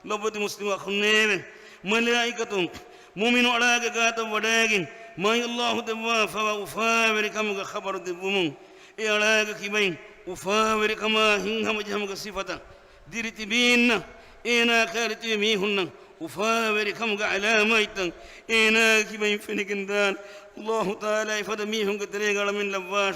لبد مسلم أخنيه ملائكة مؤمن على كات وداعين ما الله دوا فوافر كم خبر دبوم على كيبين وفاور كما هم جهم صفة ديرت بين إنا كارت ميهن وفاور كم علامة إنا كيبين فنكندان الله تعالى يفد ميهن كتريغال من لواش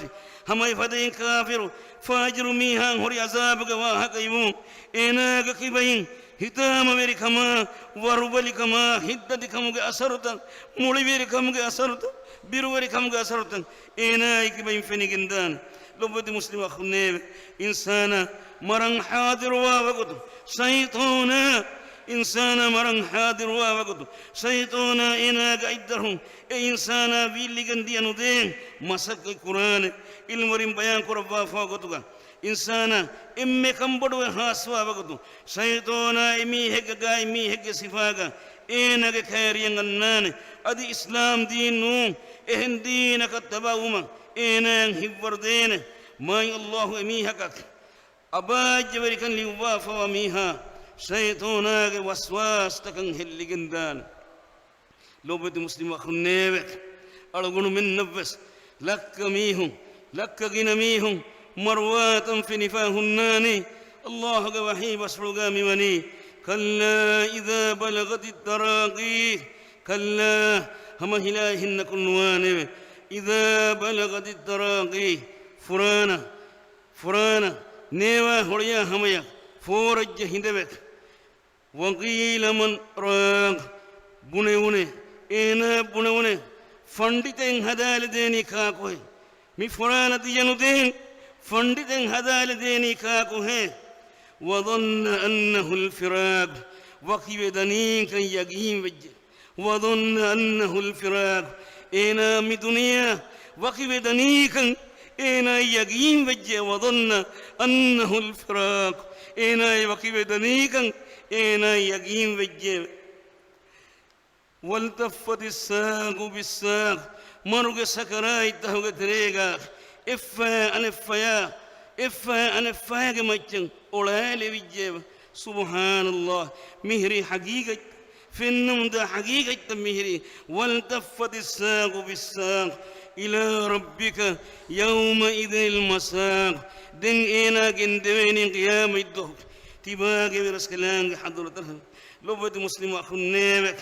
هم يفد كافر فاجر ميهان هري عذاب كوا هكيمون إنا كيبين hitam meri kama warubali kama hiddati kamuge asarutan muliberi kamuge asarutan biruwari kamuge asarutan ena ikibayin fenigindan lobodi muslima khunne insana marang hadir wa waqtu shaytana insana marang hadir wa waqtu shaytana ena gaiddarhum insana biligan dianude masak quran ilmurim bayan qurba faqtuga insana imme kambodu haswa bagadu shaytana imi hegga imi hegga sifaga ena ge khairiyan annan adi islam dinu ehen dina katabawuma ena hibwardene may allah imi hakak abaj berikan liwa fa miha shaytana ge waswas takan helligendan lobati muslima khunnewe algunu min nafs lakkamihu lakkaginamihum مروات في نفاه الناني الله وحي بسرقا ممني كلا إذا بلغت التراقي كلا هم هلاهن كنوان إذا بلغت التراقي فرانا نيوا هريا هميا فورج هندبك وقيل من راق بنيونه إنا بنيونه فندتين هدال ديني كاكوه مي فرانا ديانو دين فندتن هذا لديني كاكوه وظن أنه الفراق وكي بدنيك يقين وجه وظن أنه الفراق إنا مدنيا وكي بدنيك إنا يقين وجه وظن أنه الفراق إنا وكي بدنيك إنا يقين وجه والتفت الساق بالساق مرق سكرايت تهوغ تريقا إفا أن إفا كمجن أولئك بيجيب سبحان الله مهري حقيقة في النمد حقيقة مهري والتفت الساق بالساق إلى ربك يومئذ المساق دين إنا كندوين قيام الدهك تباقي برسكلان حضرتها لبد مسلم أخو النبك